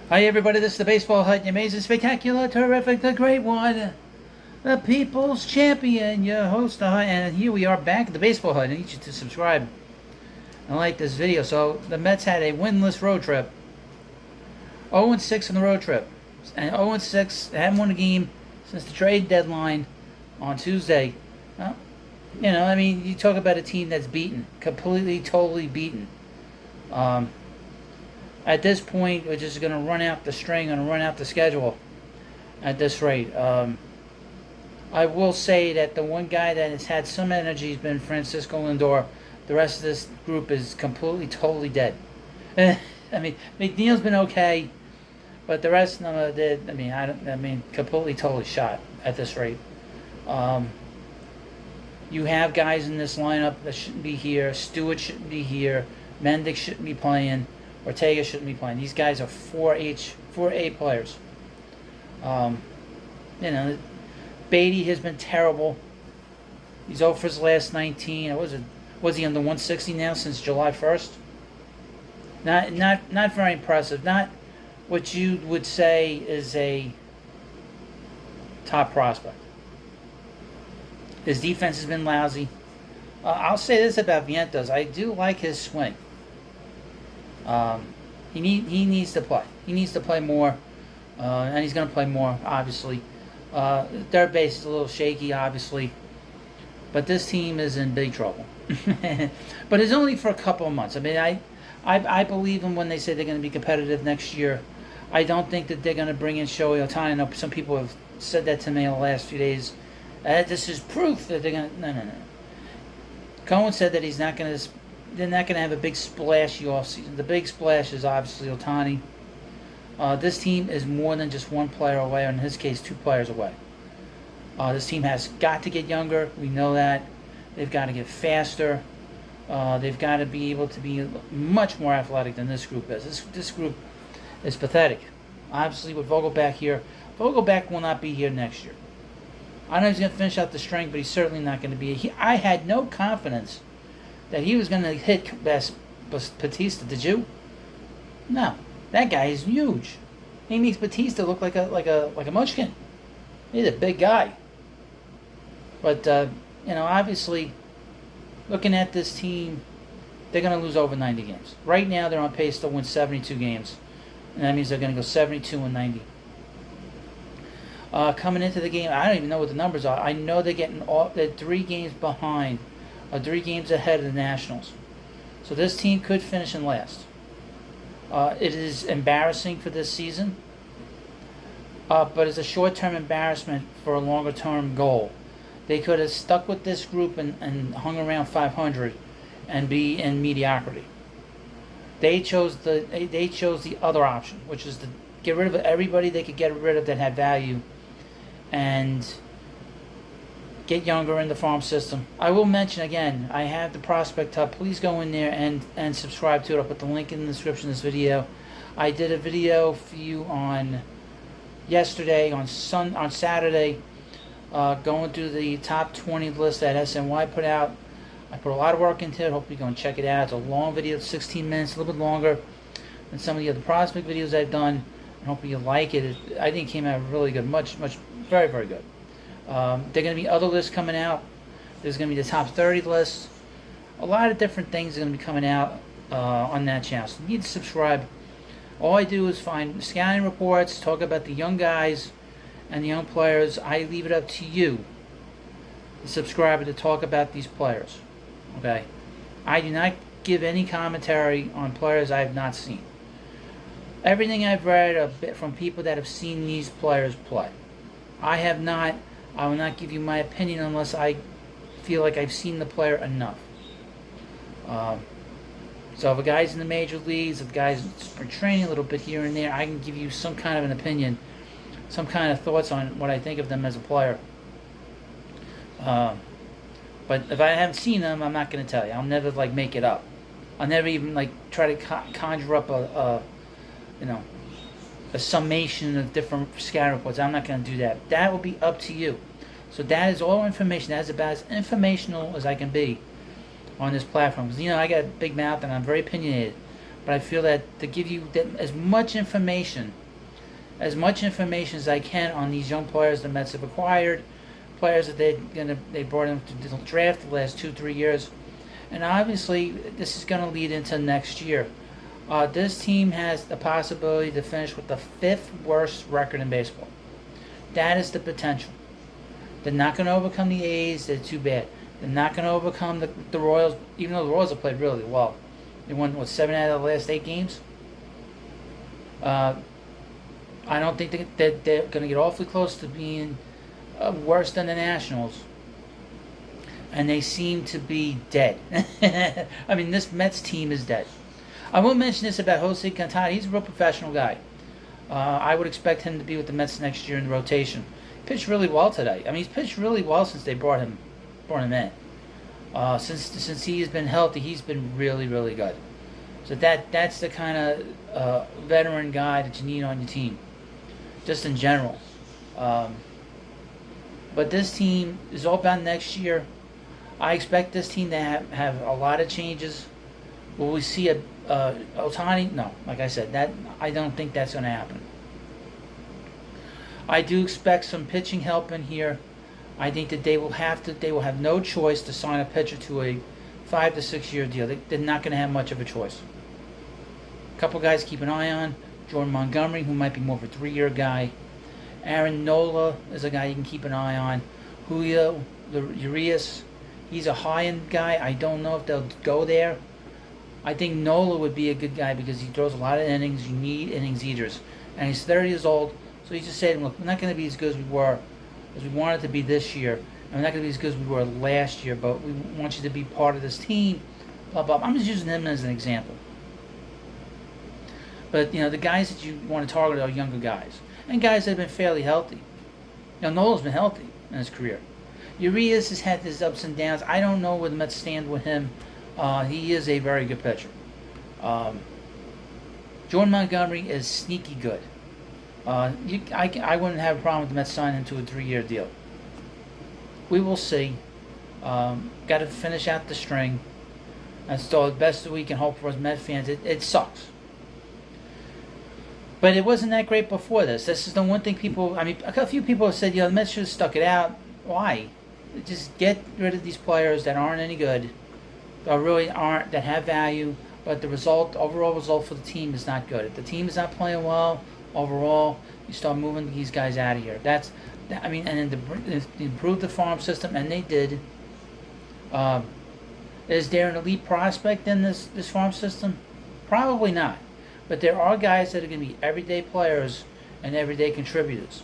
Hi everybody, this is the Baseball Hut, your amazing, spectacular, terrific, the great one, the People's Champion, your host, the Hut, and here we are back at the Baseball Hut. I need you to subscribe and like this video. So, the Mets had a winless road trip, 0-6 on the road trip, and 0-6, they haven't won a game since the trade deadline on Tuesday. Well, you talk about a team that's beaten, completely, totally beaten. At this point, we're just going to run out the string and run out the schedule at this rate. I will say that the one guy that has had some energy has been Francisco Lindor. The rest of this group is completely, totally dead. McNeil's been okay, but the rest of them are dead. Completely, totally shot at this rate. You have guys in this lineup that shouldn't be here. Stewart shouldn't be here. Mendick shouldn't be playing. Ortega shouldn't be playing. These guys are 4A players. Beatty has been terrible. He's 0 for his last 19. Was he under 160 now since July 1st? Not very impressive. Not what you would say is a top prospect. His defense has been lousy. I'll say this about Vientos. I do like his swing. He needs to play. He needs to play more, and he's going to play more, obviously. Third base is a little shaky, obviously, but this team is in big trouble. But it's only for a couple of months. I believe them when they say they're going to be competitive next year. I don't think that they're going to bring in Shohei Ohtani. I know some people have said that to me in the last few days. This is proof that they're going to... No. Cohen said that he's not going to... They're not going to have a big splashy offseason. The big splash is obviously Ohtani. This team is more than just one player away, or in his case, 2 players away. This team has got to get younger. We know that. They've got to get faster. They've got to be able to be much more athletic than this group is. This group is pathetic. Obviously, with Vogelback here, Vogelback will not be here next year. I know he's going to finish out the string, but he's certainly not going to be here. I had no confidence that he was going to hit Batista. Did you? No. That guy is huge. He makes Batista look like a munchkin. He's a big guy. But obviously, looking at this team, they're going to lose over 90 games. Right now, they're on pace to win 72 games, and that means they're going to go 72-90. Coming into the game, I don't even know what the numbers are. I know they're 3 games behind. 3 games ahead of the Nationals. So this team could finish in last. It is embarrassing for this season, but it's a short-term embarrassment for a longer-term goal. They could have stuck with this group and hung around 500 and be in mediocrity. They chose the other option, which is to get rid of everybody they could get rid of that had value and get younger in the farm system. I will mention again, I have the Prospect Hub. Please go in there and subscribe to it. I'll put the link in the description of this video. I did a video for you on Saturday, going through the top 20 list that SNY put out. I put a lot of work into it. Hope you go and check it out. It's a long video, 16 minutes, a little bit longer than some of the other Prospect videos I've done. I hope you like it. I think it came out really good, very, very good. There are going to be other lists coming out. There's going to be the top 30 list. A lot of different things are going to be coming out on that channel. So you need to subscribe. All I do is find scouting reports, talk about the young guys and the young players. I leave it up to you, the subscriber, to talk about these players. Okay? I do not give any commentary on players I have not seen. Everything I've read from people that have seen these players play. I will not give you my opinion unless I feel like I've seen the player enough. So if a guy's in the major leagues, if a guy's in spring training a little bit here and there, I can give you some kind of an opinion, some kind of thoughts on what I think of them as a player. But if I haven't seen them, I'm not going to tell you. I'll never make it up. I'll never even try to conjure up a summation of different scatter reports. I'm not going to do that. That will be up to you. So that is all information. That is about as informational as I can be on this platform. Because, I got a big mouth and I'm very opinionated. But I feel that to give you as much information as I can on these young players the Mets have acquired, players that they brought into the draft the last 2-3 years, and obviously this is going to lead into next year. This team has the possibility to finish with the 5th worst record in baseball. That is the potential. They're not going to overcome the A's. They're too bad. They're not going to overcome the Royals, even though the Royals have played really well. They won, 7 out of the last 8 games? I don't think that they're going to get awfully close to being worse than the Nationals. And they seem to be dead. I mean, this Mets team is dead. I will mention this about Jose Quintana. He's a real professional guy. I would expect him to be with the Mets next year in the rotation. He pitched really well today. I mean, he's pitched really well since they brought him in. Since he has been healthy, he's been really, really good. So that's the kind of veteran guy that you need on your team, just in general. But this team is all about next year. I expect this team to have a lot of changes. Will we see a Ohtani? No, like I said, that I don't think that's going to happen. I do expect some pitching help in here. I think that they will have no choice to sign a pitcher to a 5 to 6 year deal. They're not going to have much of a choice. A couple guys to keep an eye on: Jordan Montgomery, who might be more of a 3-year guy. Aaron Nola is a guy you can keep an eye on. Julio Urias, he's a high-end guy. I don't know if they'll go there. I think Nola would be a good guy because he throws a lot of innings. You need innings eaters. And he's 30 years old, so you just say to him, look, we're not going to be as good as we wanted to be this year. And we're not going to be as good as we were last year, but we want you to be part of this team. Blah, blah. I'm just using him as an example. But, the guys that you want to target are younger guys. And guys that have been fairly healthy. Nola's been healthy in his career. Urias has had his ups and downs. I don't know where the Mets stand with him. He is a very good pitcher. Jordan Montgomery is sneaky good. I wouldn't have a problem with the Mets signing him to a 3-year deal. We will see. Got to finish out the string. That's the best that we can hope for as Mets fans. It sucks. But it wasn't that great before this. This is the one thing a few people have said, the Mets should have stuck it out. Why? Just get rid of these players that aren't any good, that have value, but the overall result for the team is not good. If the team is not playing well overall, you start moving these guys out of here. And then to improve the farm system, and they did. Is there an elite prospect in this farm system? Probably not. But there are guys that are going to be everyday players and everyday contributors.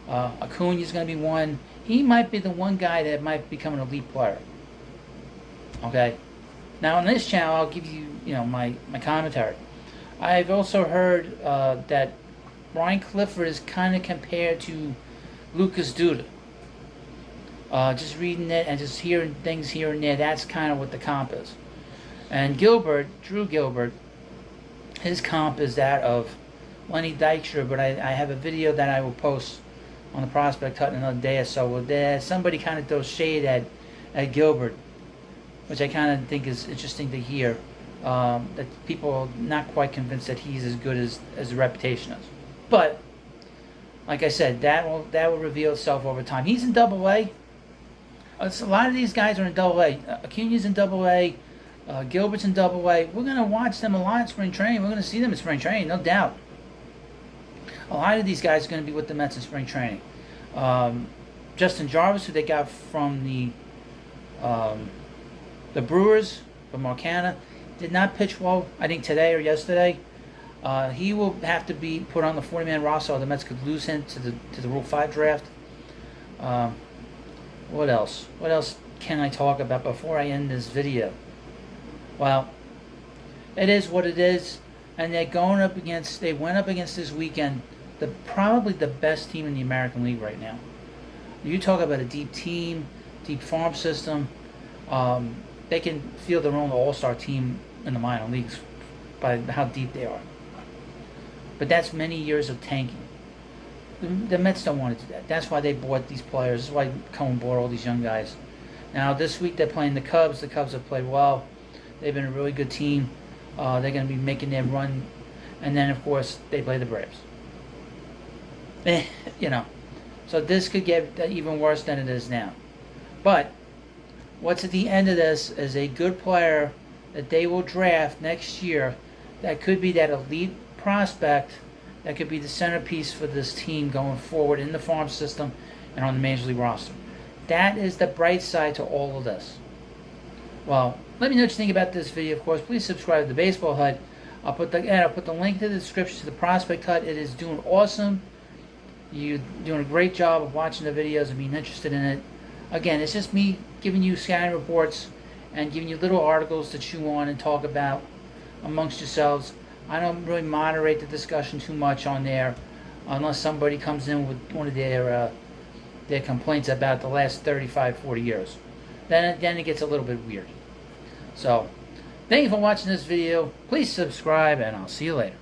Acuna is going to be one. He might be the one guy that might become an elite player. Okay? Now on this channel, I'll give you, my commentary. I've also heard that Ryan Clifford is kind of compared to Lucas Duda. Just reading it and just hearing things here and there, that's kind of what the comp is. And Drew Gilbert, his comp is that of Lenny Dykstra, but I have a video that I will post on the Prospect Hut in another day or so. Where somebody kind of throws shade at Gilbert, which I kind of think is interesting to hear. That people are not quite convinced that he's as good as the reputation is. But like I said, that will reveal itself over time. He's in Double-A. A lot of these guys are in Double-A. Acuna's in Double-A. Gilbert's in Double-A. We're going to watch them a lot in spring training. We're going to see them in spring training, no doubt. A lot of these guys are going to be with the Mets in spring training. Justin Jarvis, who they got from the Brewers, from Marcana, did not pitch well, I think, today or yesterday. He will have to be put on the 40-man roster, or the Mets could lose him to the Rule 5 draft. What else? What else can I talk about before I end this video? Well, it is what it is, and they went up against this weekend probably the best team in the American League right now. You talk about a deep team, deep farm system. They can field their own all-star team in the minor leagues by how deep they are. But that's many years of tanking. The Mets don't want to do that. That's why they bought these players. That's why Cohen bought all these young guys. Now, this week they're playing the Cubs. The Cubs have played well. They've been a really good team. They're going to be making their run, and then of course they play the Braves. You know, so this could get even worse than it is now. But what's at the end of this is a good player that they will draft next year. That could be that elite prospect that could be the centerpiece for this team going forward in the farm system and on the Major League roster. That is the bright side to all of this. Well, let me know what you think about this video. Of course, please subscribe to the Baseball Hut. I'll put the link to the description to the Prospect Hut. It is doing awesome. You're doing a great job of watching the videos and being interested in it. Again, it's just me giving you scouting reports and giving you little articles to chew on and talk about amongst yourselves. I don't really moderate the discussion too much on there unless somebody comes in with one of their complaints about the last 35, 40 years. Then it gets a little bit weird. So, thank you for watching this video. Please subscribe, and I'll see you later.